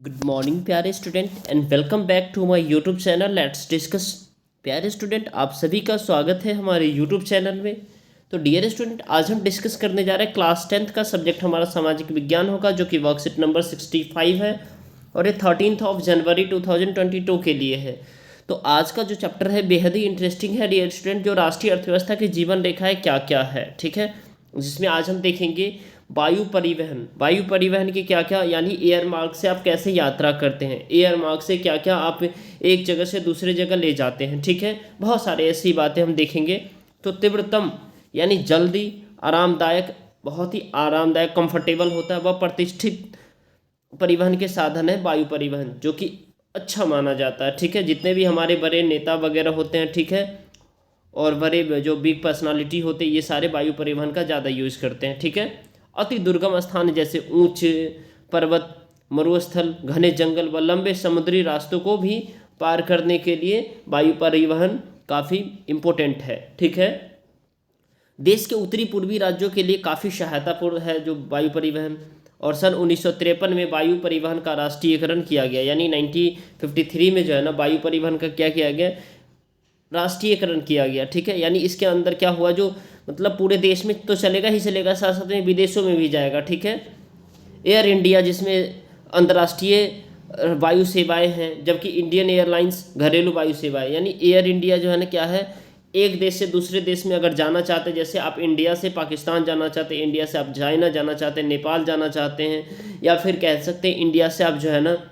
Good morning प्यारे student and welcome back to my YouTube channel let's discuss. प्यारे student, आप सभी का स्वागत है हमारे यूट्यूब चैनल में। तो डियर स्टूडेंट, आज हम डिस्कस करने जा रहे हैं क्लास 10th का सब्जेक्ट हमारा सामाजिक विज्ञान होगा, जो कि वर्कशीट नंबर 65 है और ये 13 जनवरी 2022 के लिए है। तो आज का जो चैप्टर है बेहद ही इंटरेस्टिंग है डियर स्टूडेंट, जो राष्ट्रीय अर्थव्यवस्था की जीवन रेखा है क्या क्या है, ठीक है। जिसमें आज हम देखेंगे वायु परिवहन के क्या क्या, यानी एयर मार्ग से आप कैसे यात्रा करते हैं, एयर मार्ग से क्या क्या आप एक जगह से दूसरे जगह ले जाते हैं, ठीक है। बहुत सारे ऐसी बातें हम देखेंगे। तो तीव्रतम यानी जल्दी, आरामदायक, बहुत ही आरामदायक, कंफर्टेबल होता है, वह प्रतिष्ठित परिवहन के साधन है वायु परिवहन, जो कि अच्छा माना जाता है, ठीक है। जितने भी हमारे बड़े नेता वगैरह होते हैं, ठीक है, और बड़े जो बिग पर्सनालिटी होते हैं, ये सारे वायु परिवहन का ज़्यादा यूज़ करते हैं, ठीक है। अति दुर्गम स्थान जैसे ऊंचे पर्वत, मरुस्थल, घने जंगल व लंबे समुद्री रास्तों को भी पार करने के लिए वायु परिवहन काफ़ी इम्पोर्टेंट है, ठीक है। देश के उत्तरी पूर्वी राज्यों के लिए काफ़ी सहायतापूर्ण है जो वायु परिवहन। और सन 1953 में वायु परिवहन का राष्ट्रीयकरण किया गया, यानी 1953 में जो है ना वायु परिवहन का क्या किया गया, राष्ट्रीयकरण किया गया, ठीक है। यानी इसके अंदर क्या हुआ, जो मतलब पूरे देश में तो चलेगा ही चलेगा, साथ साथ में विदेशों में भी जाएगा, ठीक है। एयर इंडिया जिसमें अंतर्राष्ट्रीय वायु सेवाएं हैं, जबकि इंडियन एयरलाइंस घरेलू वायु सेवाएं, यानी एयर इंडिया जो है ना क्या है, एक देश से दूसरे देश में अगर जाना चाहते हैं, जैसे आप इंडिया से पाकिस्तान जाना चाहते हैं, इंडिया से आप चाइना जाना चाहते हैं, नेपाल जाना चाहते हैं, या फिर कह सकते हैं इंडिया से आप जो है ना,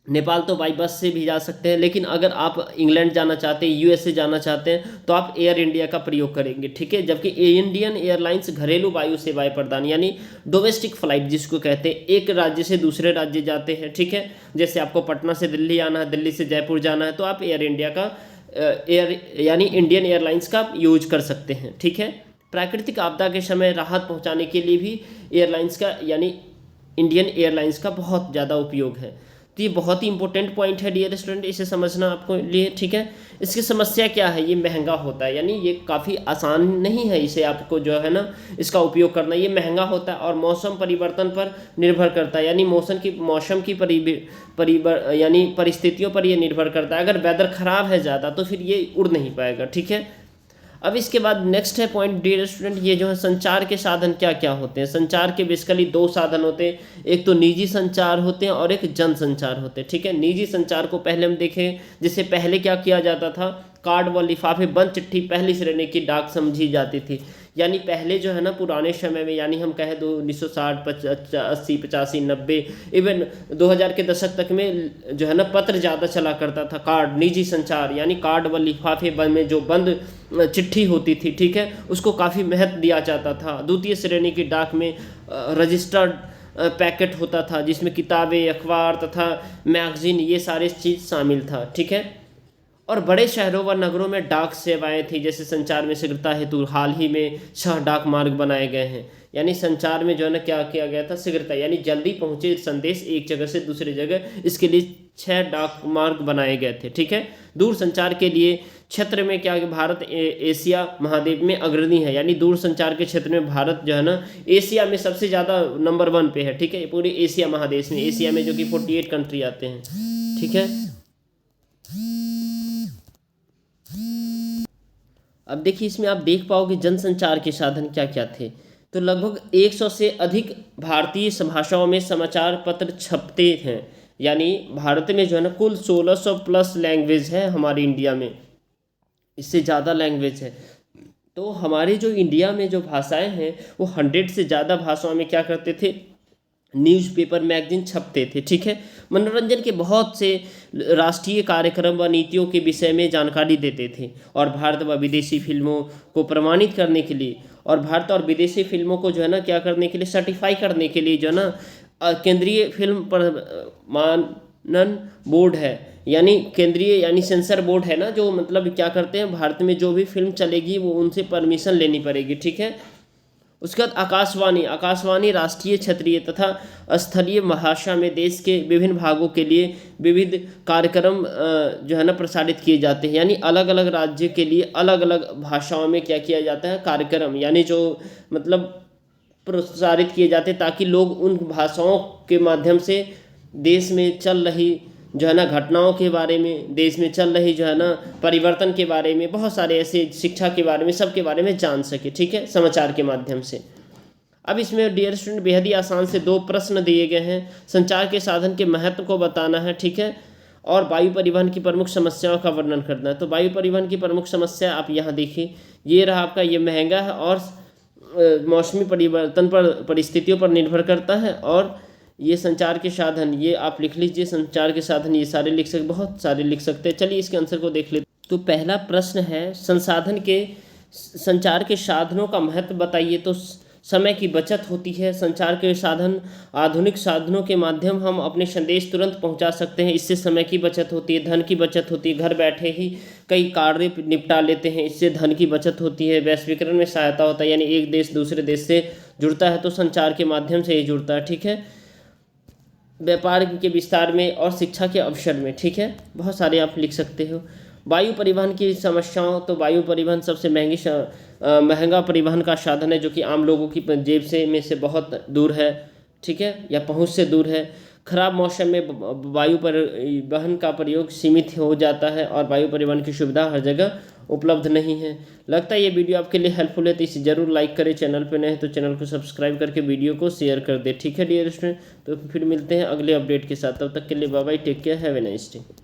नेपाल तो बाई बस से भी जा सकते हैं, लेकिन अगर आप इंग्लैंड जाना चाहते हैं, यूएसए जाना चाहते हैं, तो आप एयर इंडिया का प्रयोग करेंगे, ठीक है। जबकि इंडियन एयरलाइंस घरेलू वायु सेवाएं प्रदान, यानी डोमेस्टिक फ्लाइट जिसको कहते हैं, एक राज्य से दूसरे राज्य जाते हैं, ठीक है। जैसे आपको पटना से दिल्ली आना है, दिल्ली से जयपुर जाना है, तो आप एयर इंडिया का एयर यानी इंडियन एयरलाइंस का यूज कर सकते हैं, ठीक है। प्राकृतिक आपदा के समय राहत पहुंचाने के लिए भी एयरलाइंस का यानी इंडियन एयरलाइंस का बहुत ज़्यादा उपयोग है। तो ये बहुत ही इंपॉर्टेंट पॉइंट है डियर स्टूडेंट, इसे समझना आपको लिए, ठीक है। इसकी समस्या क्या है, ये महंगा होता है, यानी ये काफ़ी आसान नहीं है इसे आपको जो है ना इसका उपयोग करना, ये महंगा होता है और मौसम परिवर्तन पर निर्भर करता है, यानी मौसम की यानी परिस्थितियों पर ये निर्भर करता है। अगर वेदर खराब है ज़्यादा तो फिर ये उड़ नहीं पाएगा, ठीक है। अब इसके बाद नेक्स्ट है पॉइंट डियर स्टूडेंट, ये जो है संचार के साधन क्या क्या होते हैं। संचार के बेसिकली दो साधन होते हैं, एक तो निजी संचार होते हैं और एक जन संचार होते हैं, ठीक है। निजी संचार को पहले हम देखें, जिससे पहले क्या किया जाता था, कार्ड व लिफाफे बंद चिट्ठी पहली श्रेणी की डाक समझी जाती थी। यानी पहले जो है ना पुराने समय में, यानी हम कहें 1960 80 85 90 इवन 2000 के दशक तक में जो है ना पत्र ज़्यादा चला करता था। कार्ड, निजी संचार, यानी कार्ड व लिफाफे बंद में जो बंद चिट्ठी होती थी, ठीक है, उसको काफ़ी महत्व दिया जाता था। द्वितीय श्रेणी की डाक में रजिस्टर्ड पैकेट होता था, जिसमें किताबें, अखबार तथा मैगजीन ये सारे चीज़ शामिल था, ठीक है। और बड़े शहरों व नगरों में डाक सेवाएं थी, जैसे संचार में शीघ्रता हेतु हाल ही में 6 डाक मार्ग बनाए गए हैं। यानी संचार में जो है ना क्या किया गया था, शीघ्रता यानी जल्दी पहुंचे संदेश एक जगह से दूसरी जगह, इसके लिए 6 डाक मार्ग बनाए गए थे, ठीक है। दूर संचार के लिए क्षेत्र में क्या कि भारत एशिया महाद्वीप में अग्रणी है, यानी दूर संचार के क्षेत्र में भारत जो है ना एशिया में सबसे ज़्यादा नंबर 1 पे है, ठीक है। पूरे एशिया महादेश में, एशिया में जो कि 48 कंट्री आते हैं, ठीक है। अब देखिए इसमें आप देख पाओगे जनसंचार के साधन क्या क्या थे। तो लगभग 100 से अधिक भारतीय भाषाओं में समाचार पत्र छपते हैं, यानी भारत में जो है ना कुल 1600 प्लस लैंग्वेज है हमारे इंडिया में, इससे ज़्यादा लैंग्वेज है। तो हमारे जो इंडिया में जो भाषाएं हैं वो 100 से ज़्यादा भाषाओं में क्या करते थे, न्यूज़पेपर मैगजीन छपते थे, ठीक है। मनोरंजन के बहुत से राष्ट्रीय कार्यक्रम व नीतियों के विषय में जानकारी देते थे, और भारत व विदेशी फिल्मों को प्रमाणित करने के लिए, और भारत और विदेशी फिल्मों को जो है ना क्या करने के लिए, सर्टिफाई करने के लिए जो है ना केंद्रीय फिल्म प्रमाणन बोर्ड है, यानी केंद्रीय यानी सेंसर बोर्ड है ना, जो मतलब क्या करते हैं, भारत में जो भी फिल्म चलेगी वो उनसे परमिशन लेनी पड़ेगी, ठीक है। उसके बाद आकाशवाणी राष्ट्रीय, क्षेत्रीय तथा स्थलीय भाषा में देश के विभिन्न भागों के लिए विविध कार्यक्रम जो है ना प्रसारित किए जाते हैं, यानी अलग अलग राज्य के लिए अलग अलग भाषाओं में क्या किया जाता है, कार्यक्रम यानी जो मतलब प्रसारित किए जाते हैं, ताकि लोग उन भाषाओं के माध्यम से देश में चल रही जो है ना घटनाओं के बारे में, देश में चल रही जो है ना परिवर्तन के बारे में, बहुत सारे ऐसे शिक्षा के बारे में, सब के बारे में जान सके। ठीक है, समाचार के माध्यम से। अब इसमें डियर स्टूडेंट बेहद ही आसान से 2 प्रश्न दिए गए हैं। संचार के साधन के महत्व को बताना है, ठीक है, और वायु परिवहन की प्रमुख समस्याओं का वर्णन करना है। तो वायु परिवहन की प्रमुख समस्या आप यहाँ देखिए, ये रहा आपका, ये महंगा है और मौसमी परिवर्तन पर, परिस्थितियों पर निर्भर करता है। और ये संचार के साधन, ये आप लिख लीजिए, संचार के साधन ये सारे लिख सकते, बहुत सारे लिख सकते हैं। चलिए इसके आंसर को देख लेते। तो पहला प्रश्न है, संचार के साधनों का महत्व बताइए। तो समय की बचत होती है। संचार के साधन, आधुनिक साधनों के माध्यम हम अपने संदेश तुरंत पहुंचा सकते हैं, इससे समय की बचत होती है, धन की बचत होती है, घर बैठे ही कई कार्य निपटा लेते हैं, इससे धन की बचत होती है। वैश्वीकरण में सहायता होता है, यानी एक देश दूसरे देश से जुड़ता है तो संचार के माध्यम से ही जुड़ता है। ठीक है, व्यापार के विस्तार में और शिक्षा के अवसर में। ठीक है, बहुत सारे आप लिख सकते हो। वायु परिवहन की समस्याओं, तो वायु परिवहन सबसे महंगा परिवहन का साधन है, जो कि आम लोगों की जेब से बहुत दूर है। ठीक है, या पहुंच से दूर है। खराब मौसम में वायु परिवहन का प्रयोग सीमित हो जाता है और वायु परिवहन की सुविधा हर जगह उपलब्ध नहीं है। लगता है ये वीडियो आपके लिए हेल्पफुल है, तो इसे जरूर लाइक करें। चैनल पे नए हैं तो चैनल को सब्सक्राइब करके वीडियो को शेयर कर दे। ठीक है डियर स्टूडेंट, तो फिर मिलते हैं अगले अपडेट के साथ। तब तक के लिए bye bye, take care, have a nice day.